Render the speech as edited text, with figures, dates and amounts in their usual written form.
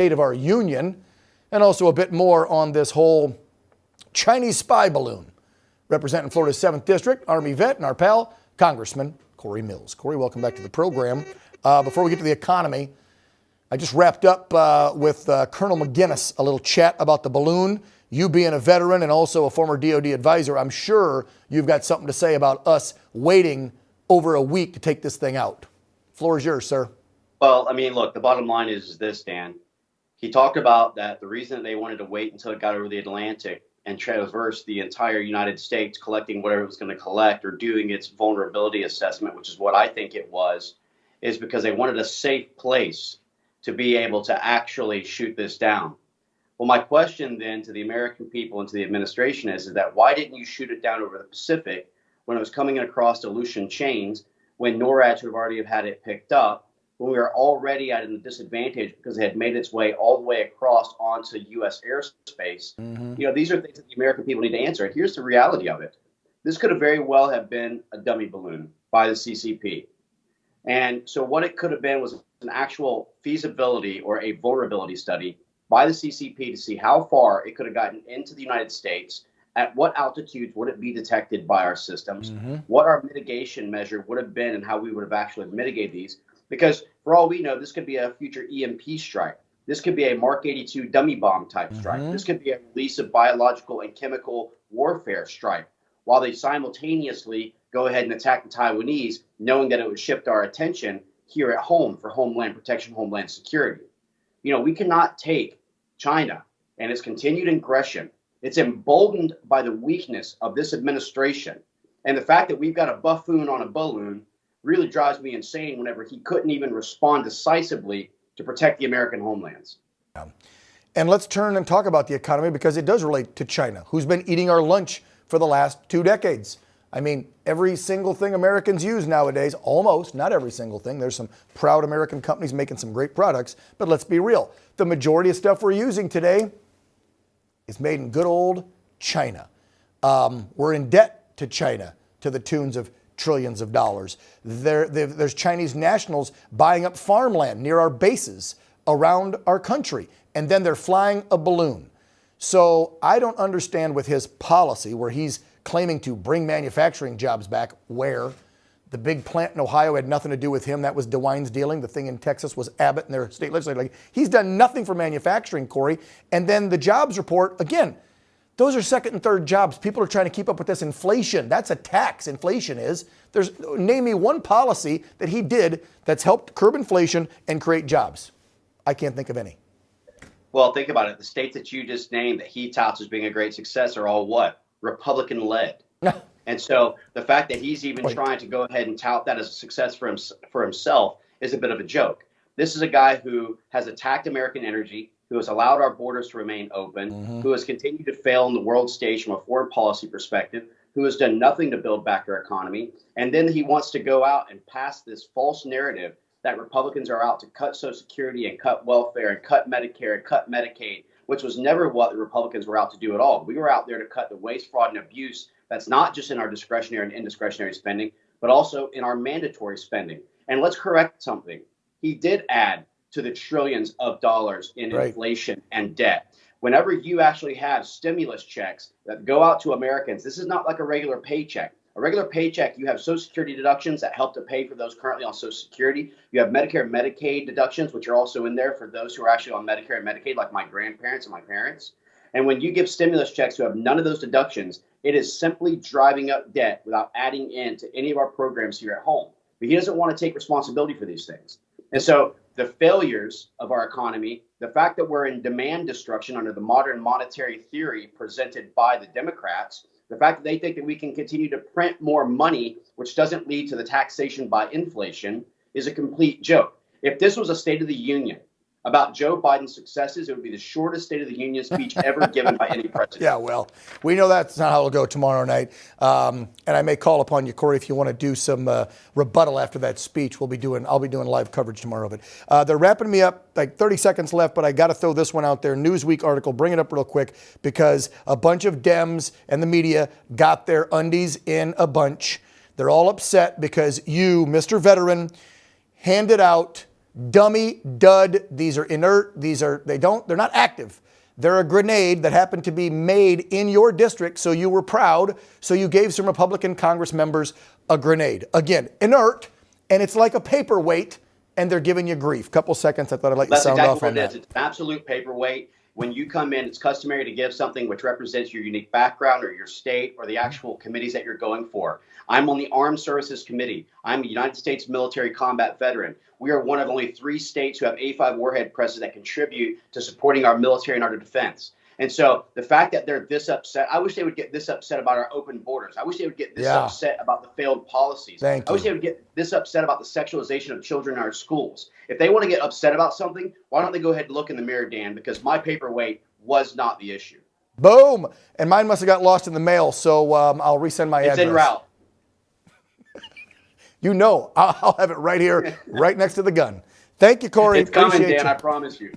state of our union, and also a bit more on this whole Chinese spy balloon. Representing Florida's 7th District, Army vet, and our pal, Congressman Corey Mills. Corey, welcome back to the program. Before we get to the economy, I just wrapped up with Colonel McGinnis, a little chat about the balloon. You being a veteran and also a former DOD advisor, I'm sure you've got something to say about us waiting over a week to take this thing out. Floor is yours, sir. Well, I mean, look, the bottom line is this, Dan. He talked about that the reason they wanted to wait until it got over the Atlantic and traverse the entire United States, collecting whatever it was going to collect or doing its vulnerability assessment, which is what I think it was, is because they wanted a safe place to be able to actually shoot this down. Well, my question then to the American people and to the administration is that why didn't you shoot it down over the Pacific when it was coming across Aleutian chains, when NORAD should have already had it picked up, when we were already at a disadvantage because it had made its way all the way across onto U.S. airspace? You know, these are things that the American people need to answer. And here's the reality of it. This could have very well have been a dummy balloon by the CCP. And so what it could have been was an actual feasibility or a vulnerability study by the CCP to see how far it could have gotten into the United States, at what altitudes would it be detected by our systems, what our mitigation measure would have been and how we would have actually mitigated these. Because for all we know, this could be a future EMP strike. This could be a Mark 82 dummy bomb type strike. This could be a release of biological and chemical warfare strike, while they simultaneously go ahead and attack the Taiwanese, knowing that it would shift our attention here at home for homeland protection, homeland security. You know, we cannot take China and its continued aggression. It's emboldened by the weakness of this administration. And the fact that we've got a buffoon on a balloon really drives me insane whenever he couldn't even respond decisively to protect the American homelands. And let's turn and talk about the economy, because it does relate to China, who's been eating our lunch for the last 2 decades. I mean, every single thing Americans use nowadays, almost, not every single thing. There's some proud American companies making some great products, but let's be real. The majority of stuff we're using today is made in good old China. We're in debt to China to the tunes of trillions of dollars. There's Chinese nationals buying up farmland near our bases around our country, and then they're flying a balloon. So I don't understand with his policy where he's claiming to bring manufacturing jobs back, where the big plant in Ohio had nothing to do with him. That was DeWine's dealing. The thing in Texas was Abbott and their state legislature. Like, he's done nothing for manufacturing, Corey. And then the jobs report, again, those are second and third jobs. People are trying to keep up with this inflation. That's a tax, inflation is. Name me one policy that he did that's helped curb inflation and create jobs. I can't think of any. Well, think about it. The states that you just named that he touts as being a great success are all what? Republican-led. And so the fact that he's even trying to go ahead and tout that as a success for himself is a bit of a joke. This is a guy who has attacked American energy, who has allowed our borders to remain open, who has continued to fail in the world stage from a foreign policy perspective, who has done nothing to build back our economy. And then he wants to go out and pass this false narrative that Republicans are out to cut Social Security and cut welfare and cut Medicare and cut Medicaid, which was never what the Republicans were out to do at all. We were out there to cut the waste, fraud, and abuse that's not just in our discretionary and indiscretionary spending, but also in our mandatory spending. And let's correct something. He did add to the trillions of dollars in inflation and debt. Whenever you actually have stimulus checks that go out to Americans, this is not like a regular paycheck. A regular paycheck, you have Social Security deductions that help to pay for those currently on Social Security. You have Medicare and Medicaid deductions, which are also in there for those who are actually on Medicare and Medicaid, like my grandparents and my parents. And when you give stimulus checks who have none of those deductions, it is simply driving up debt without adding in to any of our programs here at home. But he doesn't want to take responsibility for these things. And so the failures of our economy, the fact that we're in demand destruction under the modern monetary theory presented by the Democrats, the fact that they think that we can continue to print more money, which doesn't lead to the taxation by inflation, is a complete joke. If this was a State of the Union about Joe Biden's successes, it would be the shortest State of the Union speech ever given by any president. Yeah, well, we know that's not how it'll go tomorrow night. And I may call upon you, Corey, if you want to do some rebuttal after that speech. I'll be doing live coverage tomorrow of it. They're wrapping me up, like 30 seconds left, but I got to throw this one out there. Newsweek article, bring it up real quick, because a bunch of Dems and the media got their undies in a bunch. They're all upset because you, Mr. Veteran, handed out dummy, dud. These are inert. They're not active. They're a grenade that happened to be made in your district, so you were proud, so you gave some Republican Congress members a grenade. Again, inert, and it's like a paperweight, and they're giving you grief. Couple seconds, I thought I'd let you That's sound exactly off what on it that. is. It's an absolute paperweight. When you come in, it's customary to give something which represents your unique background or your state or the actual committees that you're going for. I'm on the Armed Services Committee. I'm a United States military combat veteran. We are one of only 3 states who have A5 warhead presses that contribute to supporting our military and our defense. And so the fact that they're this upset, I wish they would get this upset about our open borders. I wish they would get this upset about the failed policies. I wish they would get this upset about the sexualization of children in our schools. If they want to get upset about something, why don't they go ahead and look in the mirror, Dan? Because my paperweight was not the issue. Boom. And mine must have got lost in the mail, so I'll resend my address. It's en route. You know, I'll have it right here, right next to the gun. Thank you, Corey. It's coming, Appreciate Dan. you. I promise you.